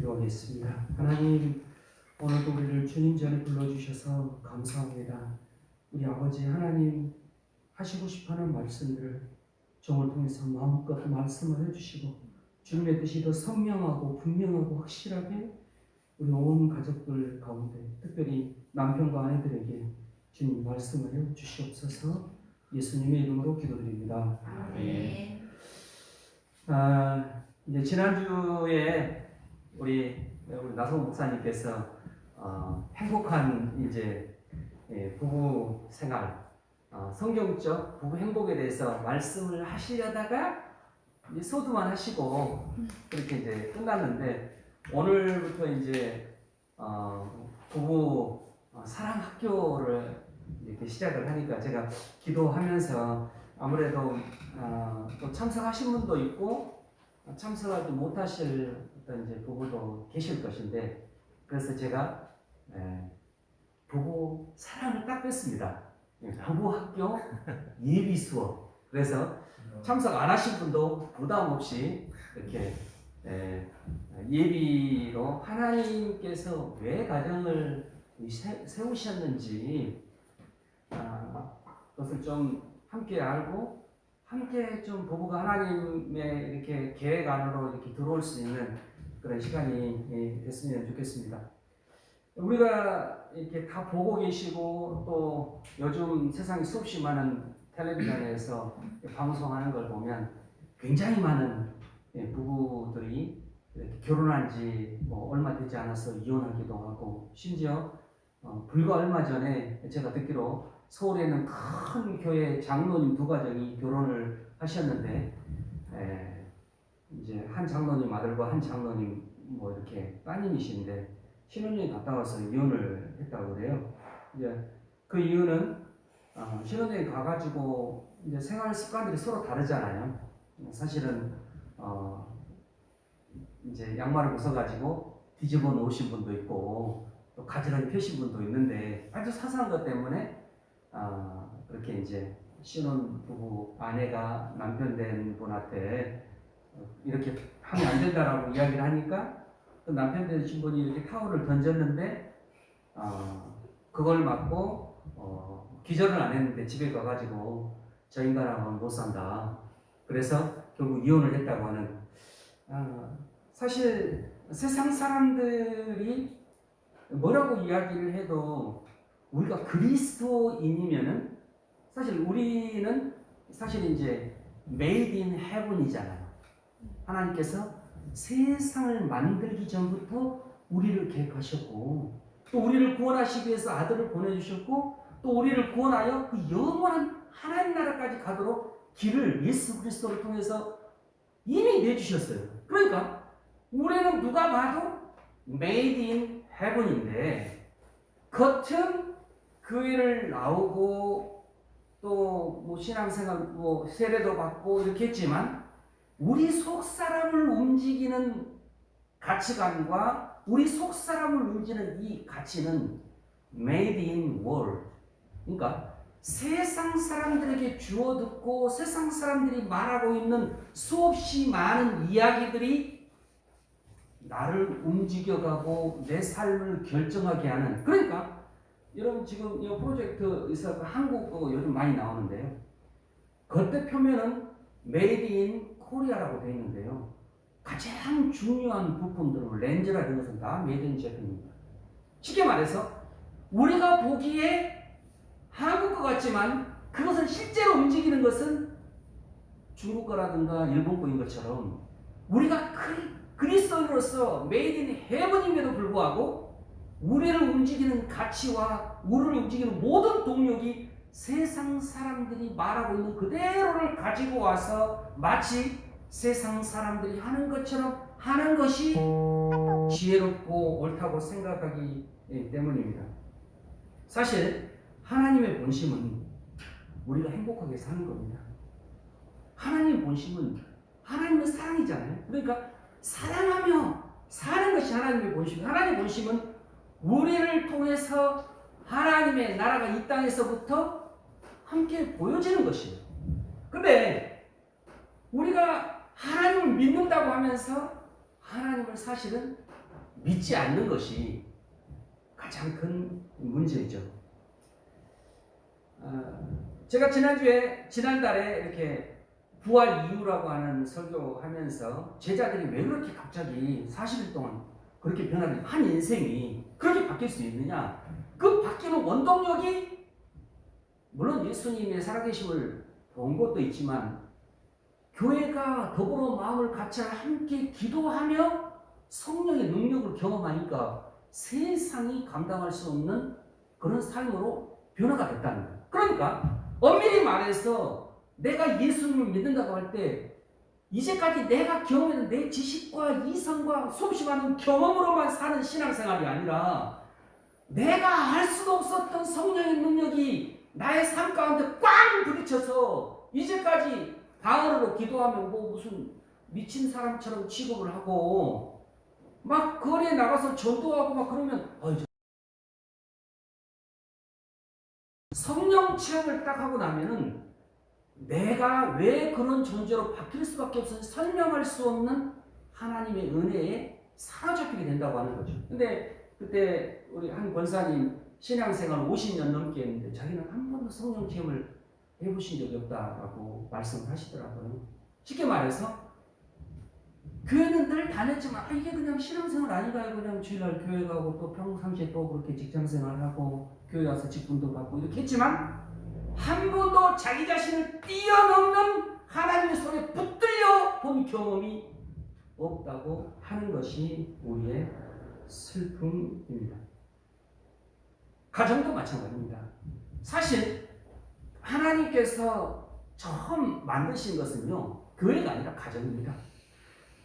기도하겠습니다. 하나님, 오늘도 우리를 주님 전에 불러주셔서 감사합니다. 우리 아버지 하나님, 하시고 싶어하는 말씀들을 종을 통해서 마음껏 말씀을 해주시고 주님의 뜻이 더 선명하고 분명하고 확실하게 우리 온 가족들 가운데 특별히 남편과 아내들에게 주님 말씀을 해주시옵소서. 예수님의 이름으로 기도드립니다. 아멘. 이제 지난주에 우리 나성 목사님께서 행복한 이제 부부 생활, 성경적 부부 행복에 대해서 말씀을 하시려다가 이제 소두만 하시고 그렇게 이제 끝났는데, 오늘부터 이제 부부 사랑 학교를 이렇게 시작을 하니까 제가 기도하면서 아무래도 또 참석하신 분도 있고 참석하지 못하실 어떤 이제 부부도 계실 것인데, 그래서 제가 부부 사랑을 딱 뺐습니다. 부부 학교 예비 수업. 그래서 참석 안 하신 분도 부담 없이 이렇게 예비로 하나님께서 왜 가정을 세우셨는지 그것을 좀 함께 알고 함께 좀 부부가 하나님의 이렇게 계획 안으로 이렇게 들어올 수 있는 그런 시간이 됐으면 좋겠습니다. 우리가 이렇게 다 보고 계시고 또 요즘 세상에 수없이 많은 텔레비전에서 방송하는 걸 보면 굉장히 많은 부부들이 이렇게 결혼한 지 뭐 얼마 되지 않아서 이혼하기도 하고, 심지어 불과 얼마 전에 제가 듣기로 서울에 있는 큰 교회 장로님 두 가정이 결혼을 하셨는데, 이제 한 장로님 아들과 한 장로님 뭐 이렇게 따님이신데 신혼여행 갔다 와서 이혼을 했다고 그래요. 이제 그 이유는 신혼여행 가가지고 이제 생활 습관들이 서로 다르잖아요. 사실은 이제 양말을 벗어가지고 뒤집어 놓으신 분도 있고 또 가지런히 펴신 분도 있는데, 아주 사소한 것 때문에 그렇게 이제 신혼부부 아내가 남편 된 분한테 이렇게 하면 안 된다라고 이야기를 하니까 그 남편 되신 분이 이렇게 타월을 던졌는데 그걸 맞고 기절을 안 했는데 집에 가가지고 저 인간하고는 못 산다. 그래서 결국 이혼을 했다고 하는, 사실 세상 사람들이 뭐라고 이야기를 해도 우리가 그리스도인이면은 사실 우리는 사실 이제 made in heaven이잖아요. 하나님께서 세상을 만들기 전부터 우리를 계획하셨고 또 우리를 구원하시기 위해서 아들을 보내주셨고 또 우리를 구원하여 그 영원한 하나님 나라까지 가도록 길을 예수 그리스도를 통해서 이미 내주셨어요. 그러니까 우리는 누가 봐도 made in heaven인데, 겉은 교회를 나오고 또 뭐 신앙생활 뭐 세례도 받고 이렇게 했지만 우리 속사람을 움직이는 가치관과 우리 속사람을 움직이는 이 가치는 made in world. 그러니까 세상 사람들에게 주워 듣고 세상 사람들이 말하고 있는 수없이 많은 이야기들이 나를 움직여가고 내 삶을 결정하게 하는, 그러니까 여러분 지금 이 프로젝트에서 한국어 요즘 많이 나오는데요. 겉에 표면은 made in 코리아라고 되어 있는데요. 가장 중요한 부품들은 렌즈라 이런 것은 다 made in Japan입니다. 쉽게 말해서 우리가 보기에 한국 거 같지만 그것은 실제로 움직이는 것은 중국 거라든가 일본 거인 것처럼 우리가 그리스도인으로서 made in heaven임에도 불구하고 우리를 움직이는 가치와 우리를 움직이는 모든 동력이 세상 사람들이 말하고 있는 그대로를 가지고 와서 마치 세상 사람들이 하는 것처럼 하는 것이 지혜롭고 옳다고 생각하기 때문입니다. 사실 하나님의 본심은 우리가 행복하게 사는 겁니다. 하나님의 본심은 하나님의 사랑이잖아요. 그러니까 사랑하며 사는 것이 하나님의 본심이에요. 하나님의 본심은 우리를 통해서 하나님의 나라가 이 땅에서부터 함께 보여지는 것이에요. 근데 우리가 하나님을 믿는다고 하면서 하나님을 사실은 믿지 않는 것이 가장 큰 문제죠. 제가 지난달에 이렇게 부활 이유라고 하는 설교하면서 제자들이 왜 그렇게 갑자기 40일 동안 그렇게 변하는 한 인생이 그렇게 바뀔 수 있느냐? 그 바뀌는 원동력이 물론 예수님의 살아계심을 본 것도 있지만 교회가 더불어 마음을 같이 함께 기도하며 성령의 능력을 경험하니까 세상이 감당할 수 없는 그런 삶으로 변화가 됐다는 거예요. 그러니까 엄밀히 말해서 내가 예수님을 믿는다고 할 때 이제까지 내가 경험했는 내 지식과 이성과 수없이 많은 경험으로만 사는 신앙생활이 아니라 내가 알 수도 없었던 성령의 능력이 나의 삶 가운데 꽝 부딪혀서 이제까지 방언으로 기도하면 뭐 무슨 미친 사람처럼 취급을 하고 막 거리에 나가서 전도하고 막 그러면 성령 체험을 딱 하고 나면은 내가 왜 그런 존재로 바뀔 수밖에 없어서 설명할 수 없는 하나님의 은혜에 사로잡히게 된다고 하는 거죠. 근데 그때 우리 한 권사님 신앙생활 50년 넘게 했는데 자기는 한 번도 성령 체험을 해보신 적이 없다라고 말씀을 하시더라고요. 쉽게 말해서 교회는 늘 다녔지만 이게 그냥 신앙생활 아닌가요? 그냥 주일날 교회 가고 또 평상시에 또 그렇게 직장생활하고 교회 와서 직분도 받고 이렇게 했지만 한 번도 자기 자신을 뛰어넘는 하나님의 손에 붙들려 본 경험이 없다고 하는 것이 우리의 슬픔입니다. 가정도 마찬가지입니다. 사실 하나님께서 처음 만드신 것은요, 교회가 아니라 가정입니다.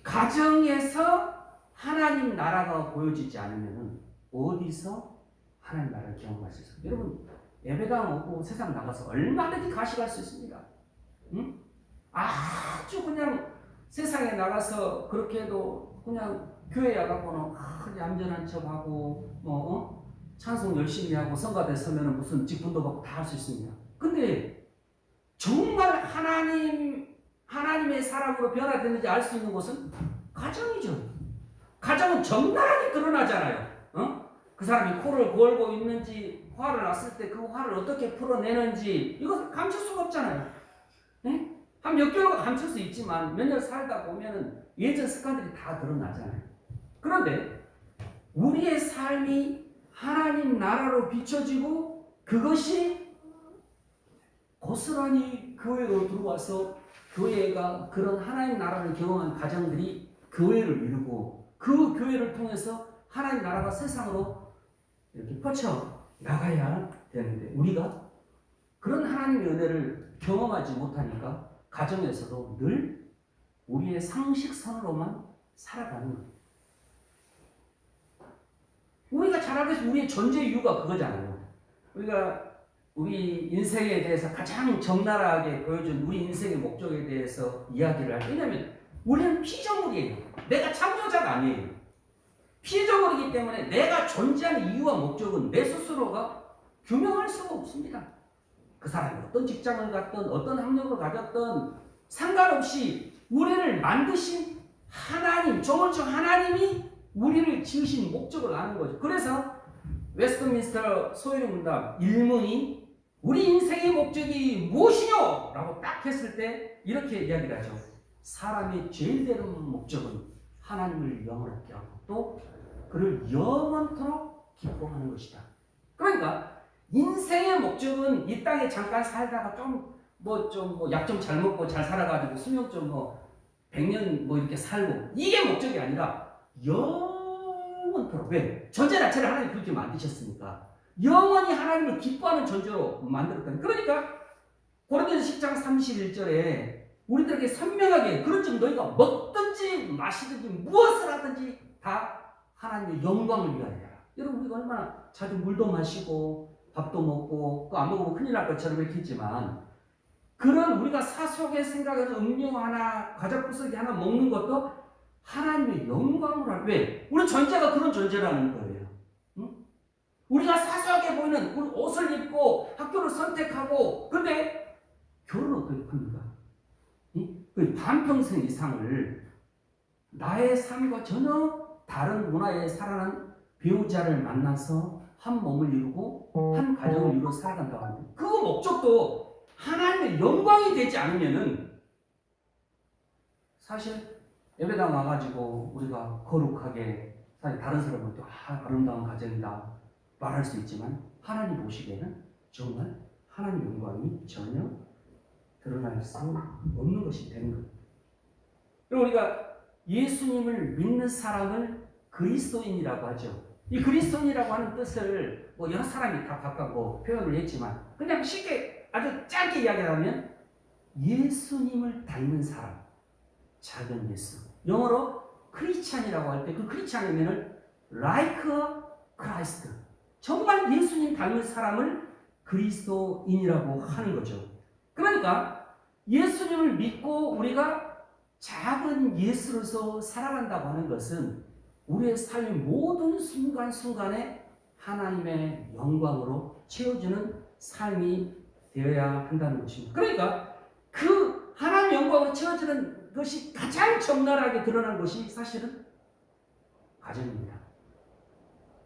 가정에서 하나님 나라가 보여지지 않으면 어디서 하나님 나라를 경험할 수 있어요? 여러분, 예배당 오고 세상 나가서 얼마든지 가시갈 수 있습니다. 응? 아주 그냥 세상에 나가서 그렇게 해도 그냥 교회에 와갖고는 얌전한 척하고 찬송 열심히 하고 성가대 서면은 무슨 직분도 받고 다 할 수 있습니다. 근데 정말 하나님의 사람으로 변화되는지 알 수 있는 곳은 가정이죠. 가정은 적나라하게 드러나잖아요. 그 사람이 코를 골고 있는지 화를 났을 때 그 화를 어떻게 풀어내는지 이거 감출 수가 없잖아요. 네? 한 몇 개월 감출 수 있지만 몇 년 살다 보면은 예전 습관들이 다 드러나잖아요. 그런데 우리의 삶이 하나님 나라로 비춰지고 그것이 고스란히 교회로 들어와서 교회가 그런 하나님 나라를 경험한 가정들이 교회를 이루고 그 교회를 통해서 하나님 나라가 세상으로 이렇게 뻗쳐 나가야 되는데 우리가 그런 하나님의 은혜를 경험하지 못하니까 가정에서도 늘 우리의 상식선으로만 살아가는 거예요. 우리가 잘 알듯이 우리의 존재 이유가 그거잖아요. 우리 인생에 대해서 가장 적나라하게 보여준 우리 인생의 목적에 대해서 이야기를 할 때, 왜냐하면 우리는 피조물이에요. 내가 창조자가 아니에요. 피조물이기 때문에 내가 존재하는 이유와 목적은 내 스스로가 규명할 수가 없습니다. 그 사람이 어떤 직장을 갖든 어떤 학력을 가졌든 상관없이 우리를 만드신 하나님, 조물주 하나님이 우리를 지으신 목적을 아는 거죠. 그래서 웨스트민스터 소유령 문답 1문이 우리 인생의 목적이 무엇이뇨? 라고 딱 했을 때 이렇게 이야기를 하죠. 사람의 제일 되는 목적은 하나님을 영원하게 하고 또 그를 영원토록 기뻐하는 것이다. 그러니까 인생의 목적은 이 땅에 잠깐 살다가 약 좀 잘 먹고 잘 살아가지고 수명 좀 100년 이렇게 살고 이게 목적이 아니라 영원토록. 왜? 존재 자체를 하나님이 그렇게 만드셨으니까 영원히 하나님을 기뻐하는 존재로 만들었다니. 그러니까 고린도서 10장 31절에 우리들에게 선명하게 그런즉 너희가 먹든지 마시든지 무엇을 하든지 다 하나님의 영광을 위하여라. 여러분 우리가 얼마나 자주 물도 마시고 밥도 먹고 또 안 먹으면 큰일 날 것처럼 이렇게 했지만 그런 우리가 사소하게 생각하는 음료 하나 과자부스러기 하나 먹는 것도 하나님의 영광으로 하라. 왜? 우리 존재가 그런 존재라는 거예요. 응? 우리가 사소하게 보이는 우리 옷을 입고 학교를 선택하고 근데 결혼은 어떻게 합니까? 응? 그 반평생 이상을 나의 삶과 전혀 다른 문화에 살아난 배우자를 만나서 한 몸을 이루고 한 가정을 이루어 살아간다고 하는데 그 목적도 하나님의 영광이 되지 않으면은 사실 예배당 와가지고 우리가 거룩하게 사실 다른 사람은 또 아름다운 가정이다 말할 수 있지만 하나님 보시기에는 정말 하나님 영광이 전혀 드러날 수 없는 것이 되는 겁니다. 그리고 우리가 예수님을 믿는 사람을 그리스도인이라고 하죠. 이 그리스도인이라고 하는 뜻을 뭐 여러 사람이 다 바꾸고 표현을 했지만 그냥 쉽게 아주 짧게 이야기하면 예수님을 닮은 사람, 작은 예수. 영어로 크리스찬이라고 할 때 그 크리스찬이면은 like Christ. 정말 예수님 닮은 사람을 그리스도인이라고 하는 거죠. 그러니까 예수님을 믿고 우리가 작은 예수로서 살아간다고 하는 것은 우리의 삶의 모든 순간순간에 하나님의 영광으로 채워주는 삶이 되어야 한다는 것입니다. 그러니까 그 하나님의 영광으로 채워주는 것이 가장 적나라하게 드러난 것이 사실은 가정입니다.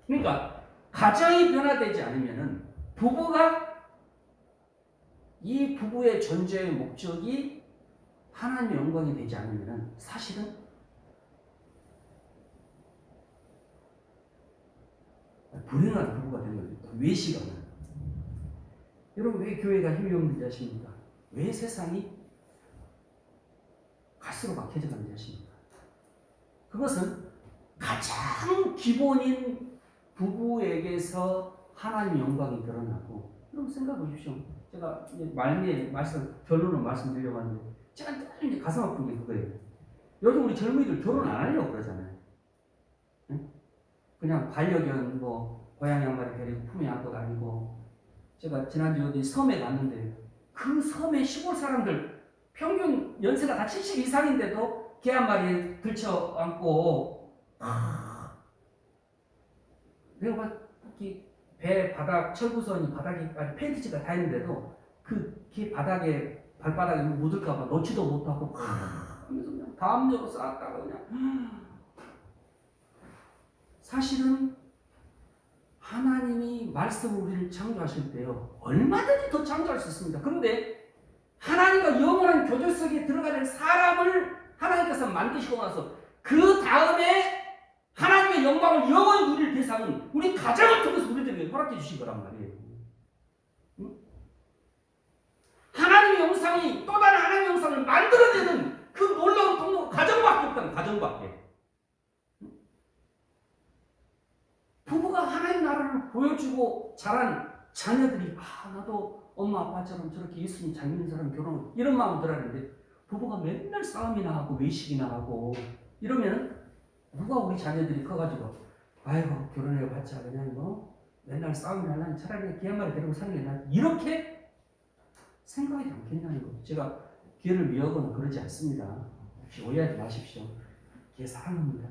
그러니까 가정이 변화되지 않으면 부부가 이 부부의 존재의 목적이 하나님의 영광이 되지 않으면 사실은 불행한 부부가 되는 거죠. 외식하는. 여러분 왜 교회가 힘이 없는지 아십니까? 왜 세상이 갈수록 악해져가는지 아십니까? 그것은 가장 기본인 부부에게서 하나님의 영광이 드러나고 여러분 생각해 보십시오. 제가 말미에 결론을 말씀드리려고 하는데 제가 늘 가슴 아픈 게 그거예요. 요즘 우리 젊은이들 결혼 안 하려고 그러잖아요. 응? 그냥 반려견 뭐 고양이 한 마리 데리고 품에 안고 다니고 제가 지난주 어디 섬에 갔는데 그 섬에 시골 사람들 평균 연세가 다 70 이상인데도 개 한 마리 들쳐 안고 내가 배 바닥 철구선이 바닥에 팬티지가 다 있는데도 그 개 바닥에 발바닥에 묻을까봐 넣지도 못하고 하면서 그냥 담요로 쌌다가 그냥 사실은 하나님이 말씀으로 우리를 창조하실 때요 얼마든지 더 창조할 수 있습니다. 그런데 하나님과 영원한 교제 속에 들어가는 사람을 하나님께서 만드시고 나서 그 다음에 하나님의 영광을 영원히 누릴 대상은 우리 가정을 통해서 우리들에게 허락해 주신 거란 말이에요. 응? 하나님의 영상이 또 다른 하나님의 영상을 만들어내는 그 놀라운 통로가 가정밖에 없다는 가정밖에. 부부가 하나님 나라를 보여주고 자란 자녀들이 나도 엄마 아빠처럼 저렇게 예수님 잘 믿는 사람 결혼 이런 마음 들었는데 부부가 맨날 싸움이나 하고 외식이나 하고 이러면 누가 우리 자녀들이 커가지고 아이고 결혼해봤자 그냥 뭐 맨날 싸움이나 하려니 차라리 개 한 마리 데리고 사는 게 낫지 이렇게 생각하지 않겠냐는 거예요. 제가 개를 미워하거나 그러지 않습니다. 혹시 오해하지 마십시오. 개 사랑합니다.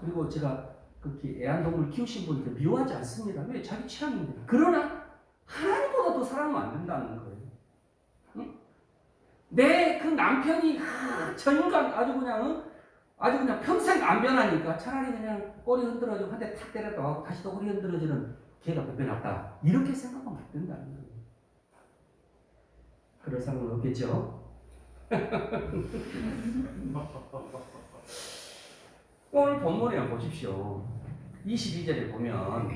그리고 제가 그렇게 애완동물 키우신 분들 미워하지 않습니다. 왜? 자기 취향인데. 그러나 하나님보다 더 사랑하면 안 된다는 거예요. 응? 내 그 남편이 전간 아주 그냥 평생 안 변하니까 차라리 그냥 꼬리 흔들어주고 한 대 탁 때렸다 하고 다시 또 꼬리 흔들어주는 개가 몇 배 낫다. 이렇게 생각하면 안 된다는 거예요. 그럴 사람은 없겠죠? 오늘 본문에 보십시오. 22절에 보면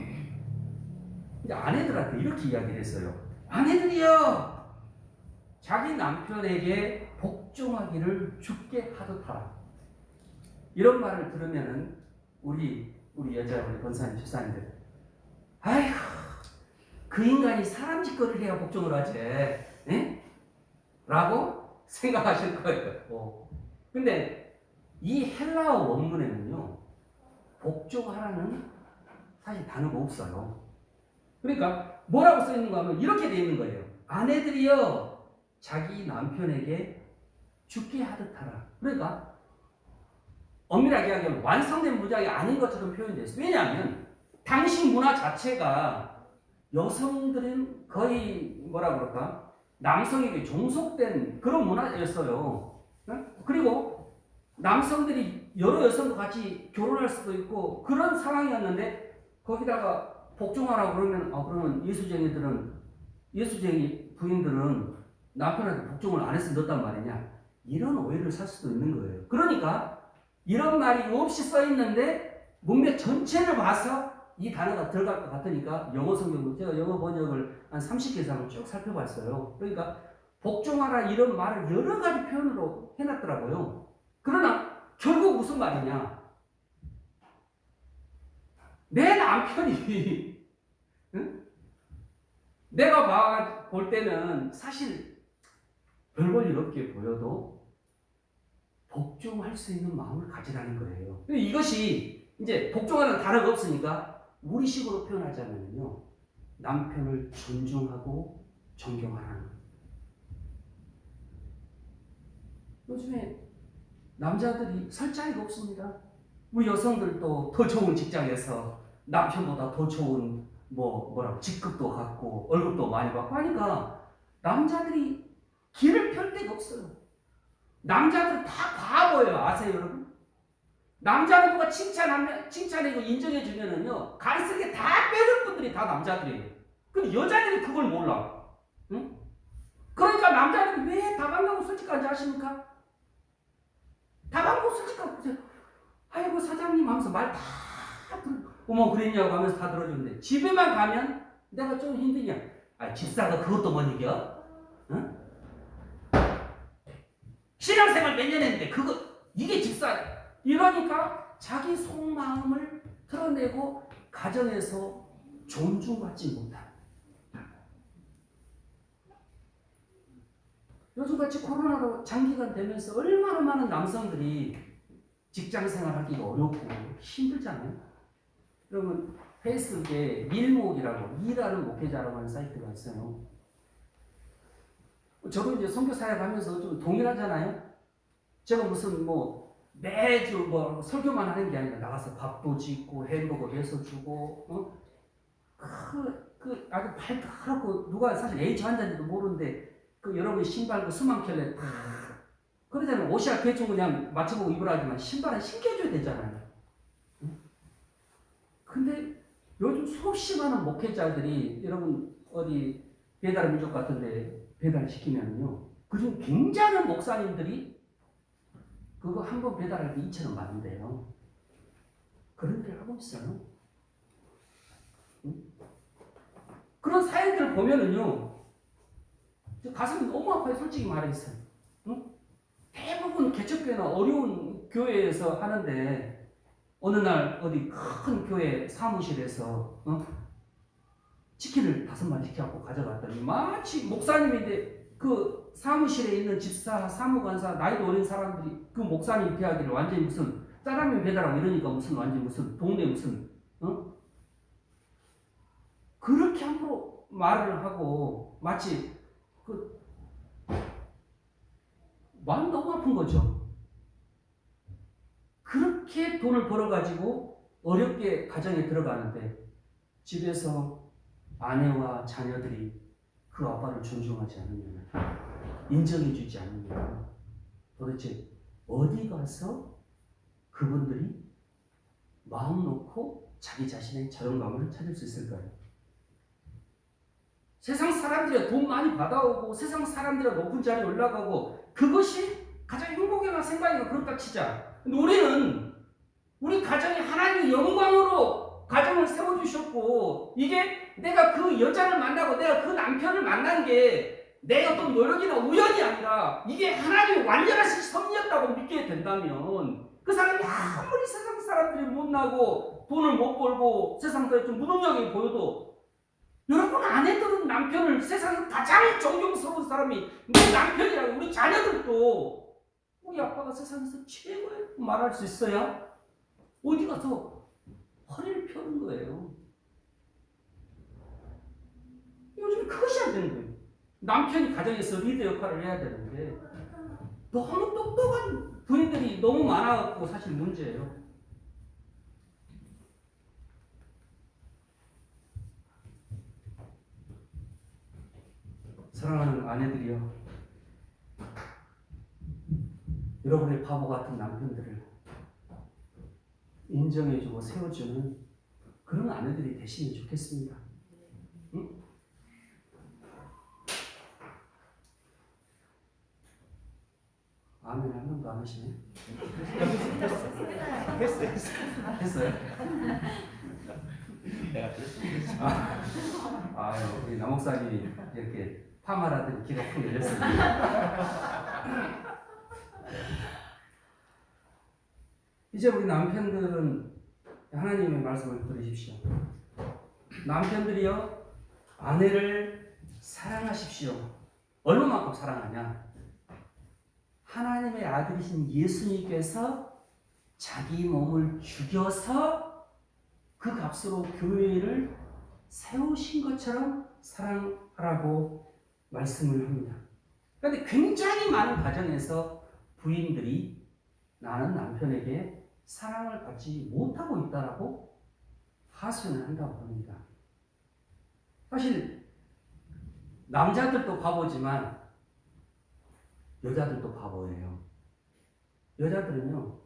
이제 아내들한테 이렇게 이야기를 했어요. 아내들이여 자기 남편에게 복종하기를 죽게 하듯 하라. 이런 말을 들으면은 우리 여자 우리 권사님 집사님들 아이고 그 인간이 사람 짓거리를 해야 복종을 하지 에? 라고 생각하실 거예요. 근데 이 헬라어 원문에는요 복종하라는 사실 단어가 없어요. 그러니까 뭐라고 써 있는가 하면 이렇게 되어 있는 거예요. 아내들이여 자기 남편에게 죽게 하듯 하라. 그러니까 엄밀하게 이야기하면 완성된 문장이 아닌 것처럼 표현되어 있어요. 왜냐하면 당시 문화 자체가 여성들은 거의 뭐라 그럴까 남성에게 종속된 그런 문화였어요. 그리고 남성들이 여러 여성과 같이 결혼할 수도 있고 그런 상황이었는데 거기다가 복종하라고 그러면 그러면 예수쟁이 부인들은 남편한테 복종을 안 해서 넣었단 말이냐, 이런 오해를 살 수도 있는 거예요. 그러니까 이런 말이 없이 써 있는데 문맥 전체를 봐서 이 단어가 들어갈 것 같으니까 영어 성경을 제가 영어 번역을 한 30개 이상을 쭉 살펴봤어요. 그러니까 복종하라 이런 말을 여러 가지 표현으로 해놨더라고요. 그러나 결국 무슨 말이냐, 내 남편이 응? 내가 볼 때는 사실 별 볼 일 없게 보여도 복종할 수 있는 마음을 가지라는 거예요. 이것이 이제 복종하는 단어가 없으니까 우리식으로 표현하자면요, 남편을 존중하고 존경하라는 거예요. 요즘에 남자들이 설 자리가 없습니다. 우리 여성들도 더 좋은 직장에서 남편보다 더 좋은 뭐라고 직급도 갖고 월급도 많이 받고 하니까 남자들이 길을 펼 데가 없어요. 남자들은 다 바보예요. 아세요, 여러분? 남자는 누가 칭찬해고 인정해주면은요, 가르치게 다 빼는 분들이 다 남자들이에요. 근데 여자들이 그걸 몰라. 응? 그러니까 남자들이 왜 다방하고 솔직한지 아십니까? 다방하고 솔직하고 보세요. 아이고 사장님 하면서 말 다 어머 그랬냐고 하면서 다 들어주는데 집에만 가면 내가 좀 힘드냐? 집사가 그것도 못 이겨? 응? 신앙생활 몇 년 했는데 이게 집사야. 이러니까 자기 속마음을 드러내고 가정에서 존중받지 못한. 요즘같이 코로나로 장기간 되면서 얼마나 많은 남성들이 직장생활하기가 어렵고 힘들잖아요. 그러면 페이스북에 밀목이라고 일하는 목회자라고 하는 사이트가 있어요. 저도 이제 선교 사역 하면서 좀 동일하잖아요. 제가 무슨 매주 설교만 하는 게 아니라 나가서 밥도 짓고 햄버거 해서 주고 아주 발가락고 누가 사실 H 환자인지도 모르는데 여러분 신발 수만켤레 그러잖아요. 옷이야 대충 그냥 맞춰보고 입으라 하지만 신발은 신겨줘야 되잖아요. 근데 요즘 수없이 많은 목회자들이 여러분 어디 배달의 민족 같은데 배달시키면요, 그중 굉장한 목사님들이 그거 한 번 배달할 때 2,000원 받는데요. 그런 일을 하고 있어요. 그런 사연들을 보면은요, 가슴이 너무 아파요. 솔직히 말해서. 대부분 개척교회나 어려운 교회에서 하는데 어느 날 어디 큰 교회 사무실에서 치킨을 5마리 시켜갖고 가져갔더니 마치 목사님인데 그 사무실에 있는 집사, 사무관사, 나이도 어린 사람들이 그 목사님 대하기를 완전히 무슨 짜장면 배달하고 이러니까 무슨 동네 무슨 그렇게 함부로 말을 하고 마치 마음 너무 아픈 거죠. 그렇게 돈을 벌어가지고 어렵게 가정에 들어가는데 집에서 아내와 자녀들이 그 아빠를 존중하지 않으면, 인정해주지 않으면 도대체 어디 가서 그분들이 마음 놓고 자기 자신의 자존감을 찾을 수 있을까요? 세상 사람들이 돈 많이 받아오고 세상 사람들이 높은 자리에 올라가고 그것이 가장 행복이나 생각이나 그렇다 치자. 근데 우리 가정이 하나님의 영광으로 가정을 세워주셨고, 이게 내가 그 여자를 만나고 내가 그 남편을 만난 게 내 어떤 노력이나 우연이 아니라 이게 하나님의 완전하신 섭리였다고 믿게 된다면 그 사람이 아무리 세상 사람들이 못나고 돈을 못 벌고 세상 사람들이 좀 무능력해 보여도 여러분 아내들은 남편을 세상에 가장 존경스러운 사람이 내 남편이라고 우리 자녀들도 우리 아빠가 세상에서 최고의 말할 수 있어야 어디 가서 허리를 펴는 거예요. 요즘 그것이 안 되는 거예요. 남편이 가정에서 리더 역할을 해야 되는데 너무 똑똑한 부인들이 너무 많아갖고 사실 문제예요. 사랑하는 아내들이여, 여러분의 바보 같은 남편들을 인정해주고 세워주는 그런 아내들이 되시면 좋겠습니다. 응? 아멘 한 명도 안 하시네. 했어요? 내가 그랬어. 아유, 우리 남목사님이 이렇게 파마라더니 귀가 푹 열렸습니다. 이제 우리 남편들은 하나님의 말씀을 들으십시오. 남편들이여 아내를 사랑하십시오. 얼마만큼 사랑하냐? 하나님의 아들이신 예수님께서 자기 몸을 죽여서 그 값으로 교회를 세우신 것처럼 사랑하라고 말씀을 합니다. 그런데 굉장히 많은 가정에서 부인들이 나는 남편에게 사랑을 받지 못하고 있다라고 하소연을 한다고 합니다. 사실 남자들도 바보지만 여자들도 바보예요. 여자들은요,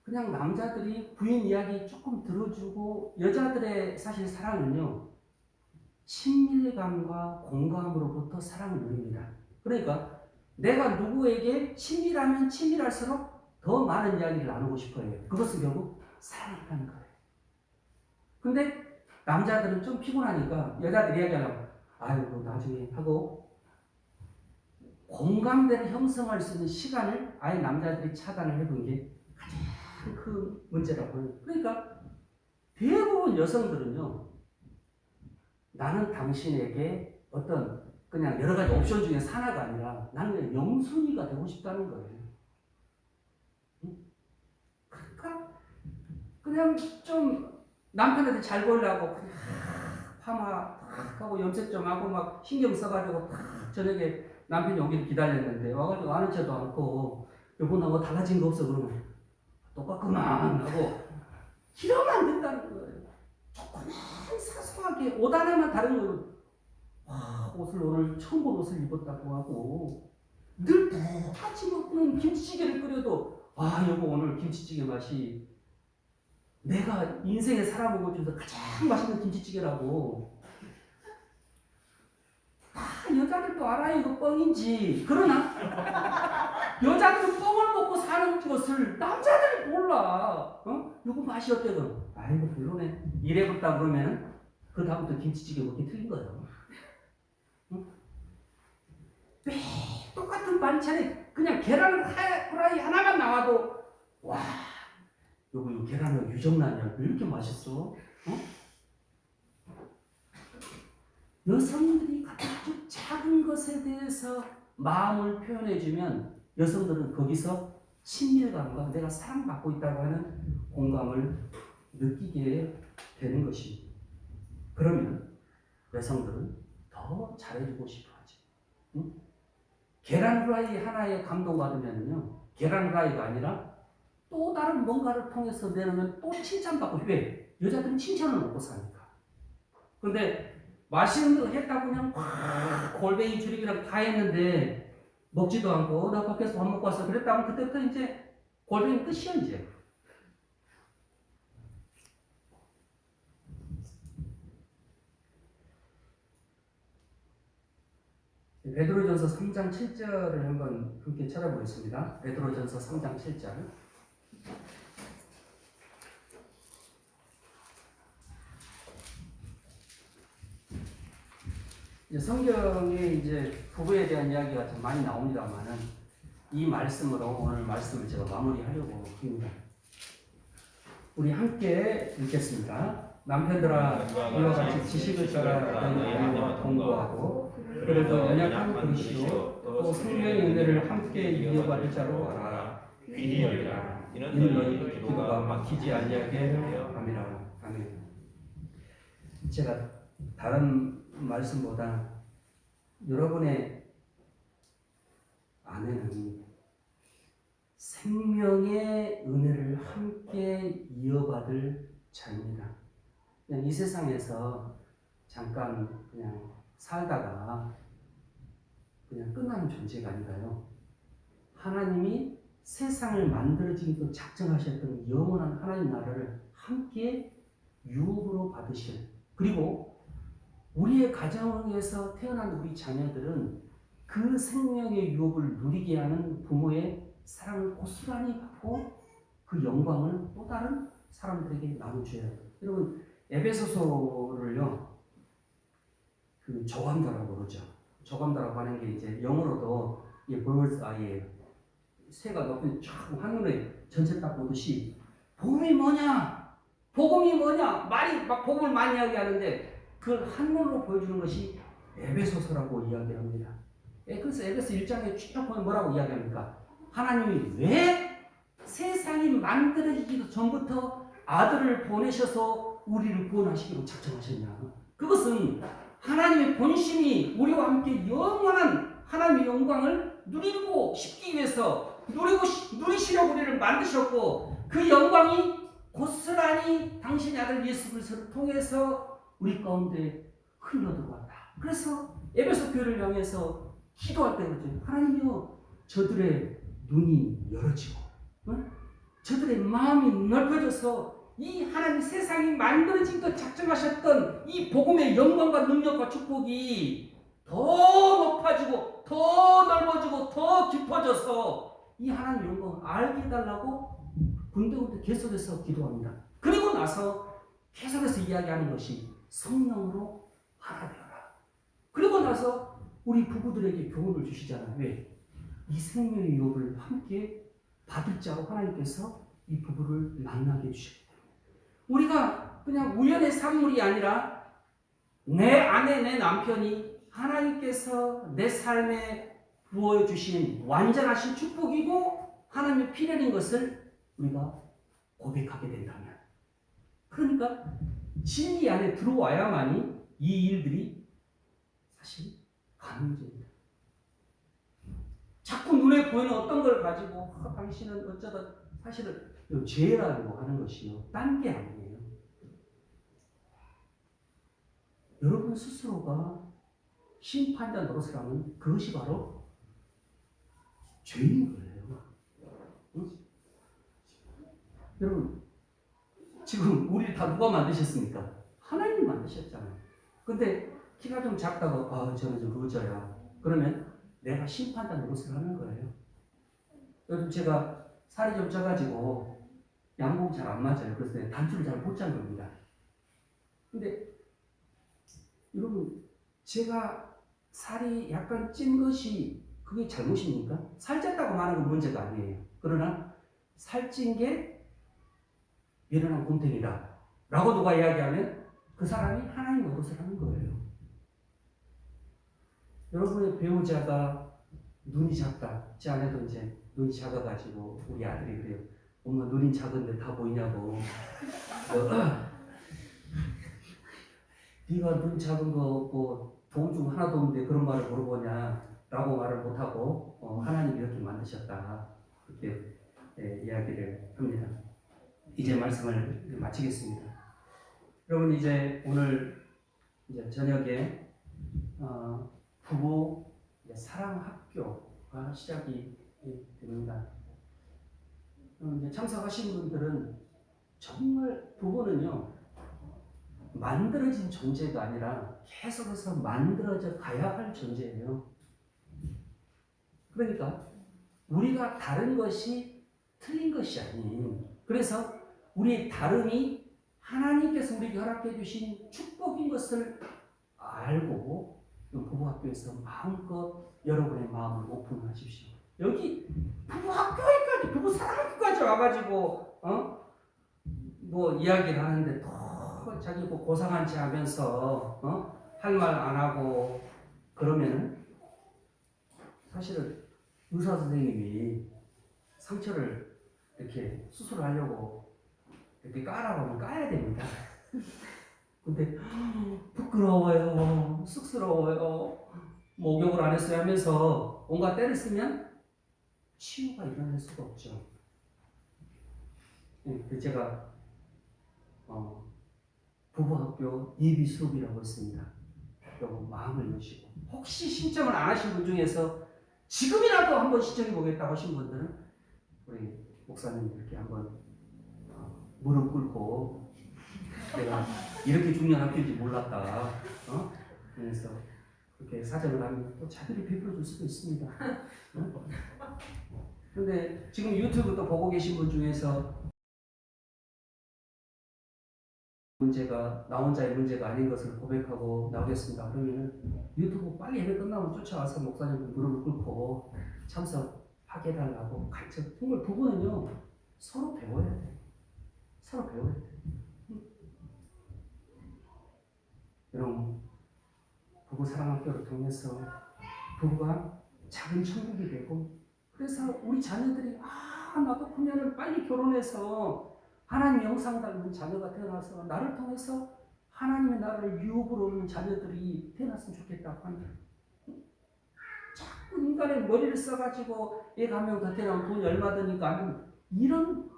그냥 남자들이 부인 이야기 조금 들어주고 여자들의 사실 사랑은요, 친밀감과 공감으로부터 사랑을 누립니다. 그러니까 내가 누구에게 친밀하면 친밀할수록 더 많은 이야기를 나누고 싶어요. 그것은 결국 사랑이라는 거예요. 근데 남자들은 좀 피곤하니까 여자들이 이야기하려고 아이고 나중에 하고 공감대를 형성할 수 있는 시간을 아예 남자들이 차단을 해둔 게 가장 큰 문제라고 해요. 그러니까 대부분 여성들은요, 나는 당신에게 어떤 그냥 여러 가지 옵션 중에 하나가 아니라 나는 그냥 영순이가 되고 싶다는 거예요. 그러니까 그냥 좀 남편한테 잘 보이려고 그냥 파마하고 염색 좀 하고 막 신경 써가지고 저녁에 남편이 오기를 기다렸는데 와가지고 아는 척도 않고 여보나뭐 달라진 거 없어 그러면 똑같구만 하고 이러면 안 된다는 거예요. 조금만 사소하게 옷 하나만 다른 거로 옷을 오늘 처음 본 옷을 입었다고 하고 늘 똑같이 먹는 김치찌개를 끓여도 여보 오늘 김치찌개 맛이 내가 인생에 살아먹을 중에서 가장 맛있는 김치찌개라고. 여자들도 알아요 이거 뻥인지. 그러나 여자들은 뻥을 먹고 사는 것을 남자들이 몰라. 이거 맛이 어때 그럼? 아이고 별로네. 이래봤다 그러면 그 다음부터 김치찌개 먹기 틀린 거예요. 매 똑같은 반찬에 그냥 계란 후라이 하나만 나와도 와 여보 이거 계란은 유정란이야. 왜 이렇게 맛있어? 여성들이 아주 작은 것에 대해서 마음을 표현해주면 여성들은 거기서 친밀감과 내가 사랑받고 있다고 하는 공감을 느끼게 되는 것입니다. 그러면 여성들은 더 잘해주고 싶어 하지. 응? 계란 후라이 하나에 감동받으면요, 계란 후라이가 아니라 또 다른 뭔가를 통해서 내놓으면 또 칭찬받고. 왜? 여자들은 칭찬을 먹고 사니까. 근데 맛있는 거 했다고 그냥 골뱅이 줄이기랑 다 했는데 먹지도 않고 나 밖에서 밥 먹고 왔어 그랬다면 그때부터 이제 골뱅이 끝이야 이제. 베드로전서 3장 7절을 한번 함께 찾아보겠습니다. 베드로전서 3장 7절. 성경에 이제 부부에 대한 이야기가 좀 많이 나옵니다만은 이 말씀으로 오늘 말씀을 제가 마무리하려고 합니다. 우리 함께 읽겠습니다. 남편들아 이와 같이 지식을 따라 너희 공부하고 그래도 연약한 그리시도 또 생명의 은혜를 함께 이어받을 자로 알아. 귀히 여기라. 이는 너희 기도가 막히지 아니하게 함이라. 아멘. 제가 다른 말씀보다 여러분의 아내는 생명의 은혜를 함께 이어받을 자입니다. 그냥 이 세상에서 잠깐 그냥 살다가 그냥 끝나는 존재가 아니라요. 하나님이 세상을 만들어지기도 작정하셨던 영원한 하나님 나라를 함께 유업으로 받으실, 그리고 우리의 가정에서 태어난 우리 자녀들은 그 생명의 유업을 누리게 하는 부모의 사랑을 고스란히 받고 그 영광을 또 다른 사람들에게 나눠줘야 해요. 여러분, 에베소서를요, 그 저감도라고 그러죠. 저감도라고 하는 게 이제 영어로도 이 birds eye예요. 새가 높은 쫙 하늘에 전체 딱 보듯이 복음이 뭐냐? 복음이 뭐냐? 말이 막 복음을 많이 이야기하는데 그걸 한문으로 보여주는 것이 에베소서라고 이야기합니다. 그래서 에베소 1장에 쭉 보면 뭐라고 이야기합니까? 하나님이 왜 세상이 만들어지기도 전부터 아들을 보내셔서 우리를 구원하시기로 작정하셨냐? 그것은 하나님의 본심이 우리와 함께 영원한 하나님의 영광을 누리고 싶기 위해서 누리시려고 우리를 만드셨고, 그 영광이 고스란히 당신의 아들 예수 그리스도를 통해서 우리 가운데 흘러들어왔다. 그래서 에베소 교회를 향해서 기도할 때 그러죠. 하나님이여, 저들의 눈이 열어지고 저들의 마음이 넓어져서 이 하나님 세상이 만들어진 것 작정하셨던 이 복음의 영광과 능력과 축복이 더 높아지고 더 넓어지고 더 깊어져서 이 하나님 영광을 알게 해달라고 군데군데 계속해서 기도합니다. 그리고 나서 계속해서 이야기하는 것이 성령으로 하나 되어라. 그리고 나서 우리 부부들에게 교훈을 주시잖아요. 왜? 이 생명의 유업을 함께 받을 자로 하나님께서 이 부부를 만나게 해주셨기 때문에 우리가 그냥 우연의 산물이 아니라 내 아내, 내 남편이 하나님께서 내 삶에 부어주신 완전하신 축복이고 하나님의 필연인 것을 우리가 고백하게 된다면, 그러니까 진리 안에 들어와야만이 이 일들이 사실 가능해집니다. 자꾸 눈에 보이는 어떤 걸 가지고 당신은 어쩌다, 사실은 죄라고 하는 것이요, 딴 게 아니에요. 여러분 스스로가 심판자 노릇을 하면 그것이 바로 죄인 거예요. 응? 여러분, 지금 우리를 다 누가 만드셨습니까? 하나님 만드셨잖아요. 근데 키가 좀 작다고 저는 좀 루저야, 그러면 내가 심판자 노릇을 하는 거예요. 요즘 제가 살이 좀 쪄가지고 양복 잘 안 맞아요. 그래서 단추를 잘 못 잡는 겁니다. 근데 여러분, 제가 살이 약간 찐 것이 그게 잘못입니까? 살쪘다고 말하는 건 문제가 아니에요. 그러나 살찐 게 미련한 곰탱이다 라고 누가 이야기하면 그 사람이 하나님 노릇을 하는 거예요. 여러분의 배우자가 눈이 작다. 제 아내도 이제 눈이 작아가지고 우리 아들이 그래요. 엄마 눈이 작은데 다 보이냐고. 네가 눈 작은 거 없고 돈 좀 하나도 없는데 그런 말을 물어보냐 라고 말을 못하고 하나님이 이렇게 만드셨다, 그렇게 이야기를 합니다. 이제 말씀을 마치겠습니다. 여러분, 이제 오늘 이제 저녁에 부부 사랑 학교가 시작이 됩니다. 이제 참석하신 분들은 정말 부부는요, 만들어진 존재가 아니라 계속해서 만들어져 가야 할 존재예요. 그러니까 우리가 다른 것이 틀린 것이 아닌, 그래서 우리의 다름이 하나님께서 우리에게 허락해 주신 축복인 것을 알고 부부학교에서 마음껏 여러분의 마음을 오픈하십시오. 여기 부부학교에까지, 부부사랑학교까지 와가지고 뭐 이야기를 하는데 또 자기 뭐 고상한 체 하면서 할 말 안 하고 그러면은 사실은 의사 선생님이 상처를 이렇게 수술하려고 이렇게 까라고 하면 까야 됩니다. 근데 부끄러워요, 쑥스러워요, 목욕을 안 했어요 하면서 온갖 때를 쓰면 치유가 일어날 수가 없죠. 제가 부부학교 예비 수업이라고 했습니다. 여러분 마음을 여시고, 혹시 신청을 안 하신 분 중에서 지금이라도 한번 시청해 보겠다고 하신 분들은 우리 목사님 이렇게 한번 무릎 꿇고 내가 이렇게 중요한 학교인지 몰랐다. 그래서 그렇게 사정을 하면 또 자비를 베풀어 줄 수도 있습니다. 그런데 지금 유튜브 또 보고 계신 분 중에서 문제가 나 혼자의 문제가 아닌 것을 고백하고 나오겠습니다. 그러면 유튜브 빨리 예배 끝나면 쫓아와서 목사님 무릎을 꿇고 참석하게 해달라고 간접. 정말 부부는요 서로 배워야 돼. 서로 배워야 돼. 여러분 부부 사랑학교를 통해서 부부가 작은 천국이 되고, 그래서 우리 자녀들이 나도 그녀를 빨리 결혼해서 하나님 영상 닮은 자녀가 태어나서 나를 통해서 하나님의 나라를 유업으로 얻는 자녀들이 태어났으면 좋겠다고 합니다. 자꾸 인간의 머리를 써가지고 얘 가면 더 태어나면 돈이 얼마 드니까 하는 이런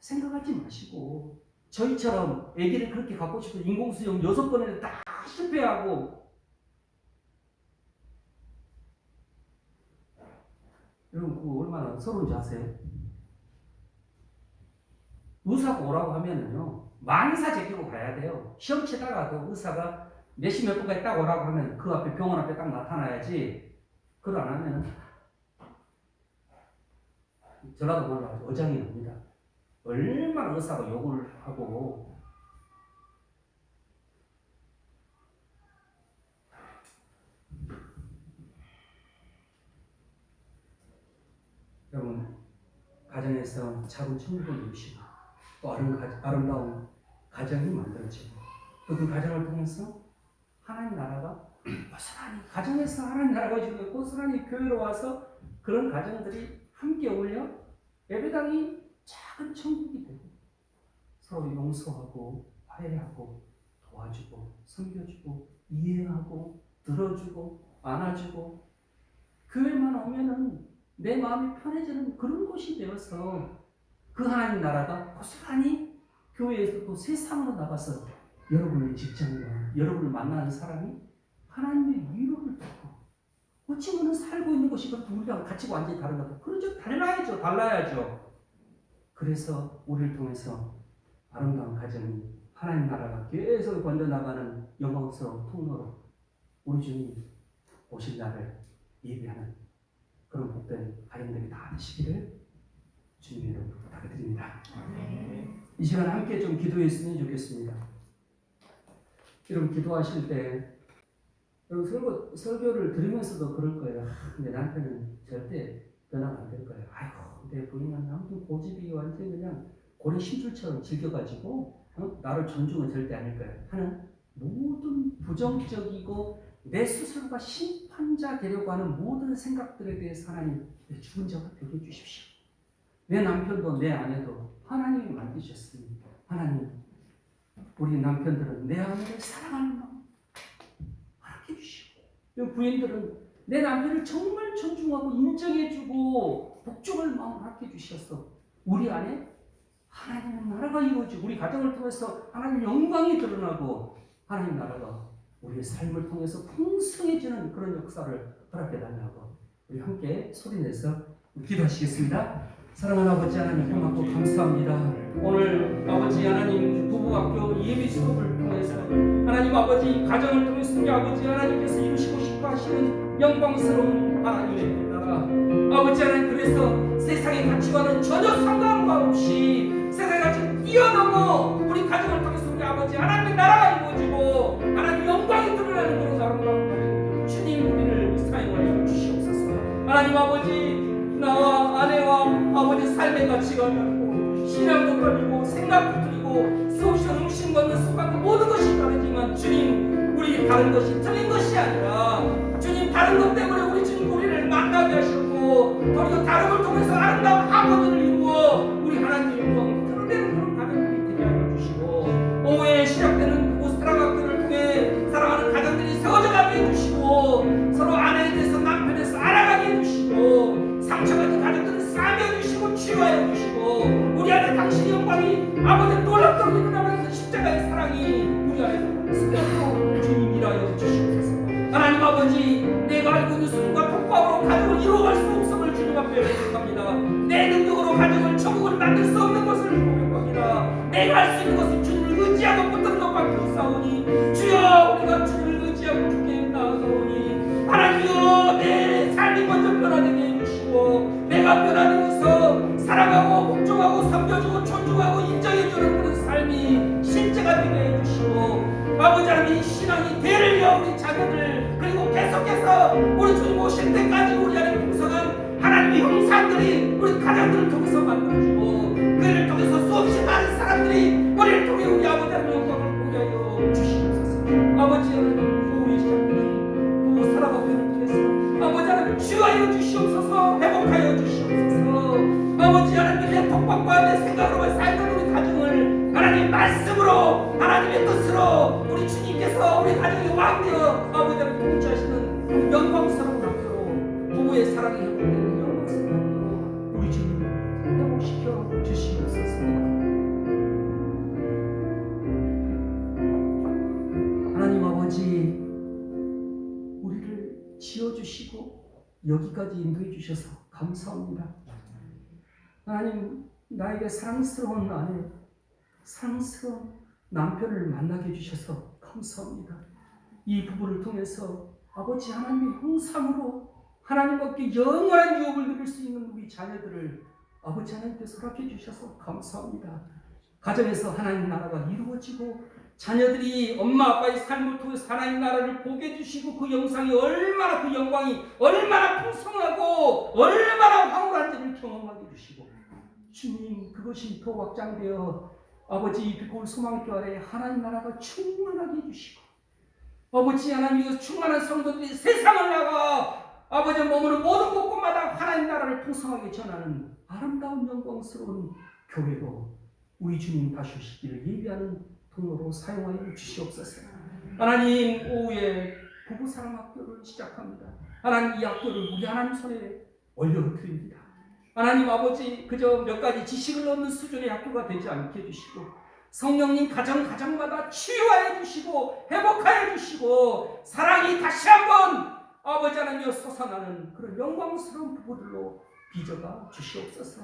생각하지 마시고, 저희처럼 애기를 그렇게 갖고 싶어서 인공수영 6번에 다 실패하고, 여러분 그거 얼마나 서러운지 아세요? 의사가 오라고 하면은요 만사 제끼고 가야 돼요. 시험 치다가 그 의사가 몇시 몇 분까지 딱 오라고 하면 그 앞에 병원 앞에 딱 나타나야지. 그걸 안 하면은 전라도 말로 아주 어장이 납니다. 얼마나 의사가 욕을 하고. 여러분 가정에서 작은 천국을 이루시고 또 아름다운 가정이 만들어지고, 또 그 가정을 통해서 하나님 나라가 고스란히 가정에서 하나님 나라가 지금 고스란히 교회로 와서 그런 가정들이 함께 어울려 예배당이 작은 천국이 되고 서로 용서하고 화해하고 도와주고 섬겨주고 이해하고 들어주고 안아주고, 교회만 오면은 내 마음이 편해지는 그런 곳이 되어서 그 하나님 나라가 고스란히 교회에서 또 세상으로 나가서 여러분의 직장과 여러분을 만나는 사람이 하나님의 위로를 듣고, 어찌 살고 있는 곳이 그렇고 우리랑 가치가 완전히 다른 것 같아요. 그렇죠. 달라야죠. 그래서 우리를 통해서 아름다운 가정이 하나님 나라가 계속 번져나가는 영광스러운 통로로 우리 주님 오실 날을 예비하는 그런 복된 가정들이 다 되시기를 주님의 이름으로 부탁드립니다. 이 시간 함께 좀 기도했으면 좋겠습니다. 여러분 기도하실 때 여러분 설교를 들으면서도 그럴 거예요. 내 남편은 절대 변화가 안 될 거예요. 아이고 내 부인은 아무튼 고집이 완전 그냥 고래 심줄처럼 즐겨가지고 나를 존중은 절대 아닐 거예요 하는 모든 부정적이고 내 스스로가 심판자 되려고 하는 모든 생각들에 대해서 하나님 죽은 자가 되게 해주십시오. 내 남편도 내 아내도 하나님이 만드셨으니 하나님 우리 남편들은 내 아내를 사랑하는 마음 허락해 주시고, 부인들은 내 남편을 정말 존중하고 인정해주고 복종할 마음 허락해 주셔서 우리 안에 하나님의 나라가 이루어지고 우리 가정을 통해서 하나님의 영광이 드러나고 하나님 나라가 우리의 삶을 통해서 풍성해지는 그런 역사를 허락해 달라고 우리 함께 소리내서 기도하시겠습니다. 사랑하는 아버지 하나님 고맙고 감사합니다. 오늘 아버지 하나님 부부학교 예비 수업을 통해서 하나님 아버지 가정을 통해서 우리 아버지 하나님께서 이루시고 싶어 하시는 영광스러운 하나님의 나라, 아버지 하나님 그래서 세상의 가치와는 전혀 상관과 없이 세상의 가치를 뛰어넘어 우리 가정을 통해서 우리 아버지 하나님의 나라가 이루어지고 하나님 영광이 드러나는 그런 아름다운 주님 우리를 사용하여 주시옵소서. 하나님 아버지 나와 아내와 아버지 삶의 가치가 다르고 신앙도 다르고 생각도 다르고 수없이 음식 먹는 습관도 모든 것이 다르지만 주님 우리 다른 것이 틀린 것이 아니라 주님 다른 것 때문에 우리 주님 우리를 만나게 하셨고 그리고 다름을 통해서 아름다운 학원을 이루어 우리 하나님의 영광을 드러내는 그런 가정들이 되게 하여 주시고 오후에 시작되는 그곳 사랑학교를 통해 사랑하는 가정들이 세워져가게 해주시고 서로 아내에 대해서 남편에 대해서 알아가게 해주시고 상처받은 가족들을 싸매주시고 치유하여 주시고 우리 안에 당신의 영광이 아버지 놀랍도록 일어나는 십자가의 사랑이 우리 안에 승리하고 주님 일하여 주시옵소서. 하나님 아버지 내가 알고 있는 순간 폭발으로 가족을 이루어갈 수 없음을 주님 앞에 고백합니다. 내 능력으로 가정을 천국을 만들 수 없는 것을 고백합니다. 내가 할 수 있는 것은 주님을 의지하고 붙드는 것밖에 없사오니 주여 우리가 주님을 의지하고 주께 나아가오니 하나님이여 내 삶이 먼저 변화되게 해주시고 내가 변화되면서 사랑하고 복종하고 섬겨주고 존중하고 인정해주는 그런 삶이 실제가 되게 해주시고 아버지 하나님 이 신앙이 대를 이어 우리 자녀들 그리고 계속해서 우리 주님 오실 때까지 우리 안에 풍성한 하나님의 형상들이 우리 가정들을 통해서 만들어지고 그를 통해서 수없이 많은 사람들이 우리를 통해 우리 아버지 하나님의 영광을 보게 하여 주시옵소서. 아버지 하나님 부부의 시작들이 부부 살아가기를 통해서 아버지 하나님 치유하여 주시옵소서. 회복하여 주시옵소서. 아버지 하나님 내 통박과 내 생각으로 살던 우리 가정을 하나님 말씀으로 하나님의 뜻으로 우리 주님께서 우리 가정의 왕되어 아버지 하나님 통치하시는 영광스러운 앞으로 부부의 사랑이 회복되는 영광스러운 앞으로 우리 주님 회복시켜 주시옵소서. 하나님 아버지 우리를 지어주시고 여기까지 인도해 주셔서 감사합니다. 하나님 나에게 사랑스러운 아내 사랑스러운 남편을 만나게 해주셔서 감사합니다. 이 부부를 통해서 아버지 하나님의 형상으로 하나님께 영원한 유업을 누릴 수 있는 우리 자녀들을 아버지 하나님께서 허락해 주셔서 감사합니다. 가정에서 하나님 나라가 이루어지고 자녀들이 엄마 아빠의 삶을 통해서 하나님 나라를 보게 해주시고 그 영상이 얼마나 그 영광이 얼마나 풍성하고 얼마나 황홀한지를 경험하게 해주시고 주님 그것이 더 확장되어 아버지 이 빛고울 소망교 아래 하나님 나라가 충만하게 해주시고 아버지 하나님 충만한 성도들이 세상을 나가 아버지 몸으로 모든 곳곳마다 하나님 나라를 풍성하게 전하는 아름다운 영광스러운 교회로 우리 주님 다시 오시기를 예비하는 통로로 사용하여 주시옵소서. 하나님 오후에 부부사랑학교를 시작합니다. 하나님 이 학교를 우리 하나님 손에 올려드립니다. 하나님 아버지 그저 몇 가지 지식을 얻는 수준의 학교가 되지 않게 해주시고 성령님 가정마다 치유하여 주시고 회복하여 주시고 사랑이 다시 한번 아버지 하나님여 솟아나는 그런 영광스러운 부부들로 빚어가 주시옵소서.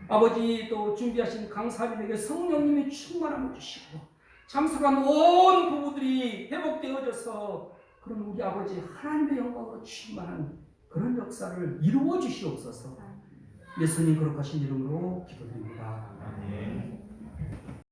아버지 또 준비하신 강사님에게 성령님의 충만함을 주시고 참석한 온 부부들이 회복되어져서 그런 우리 아버지 하나님의 영광으로 충만한 그런 역사를 이루어 주시옵소서. 예수님 거룩하신 이름으로 기도드립니다. 아멘.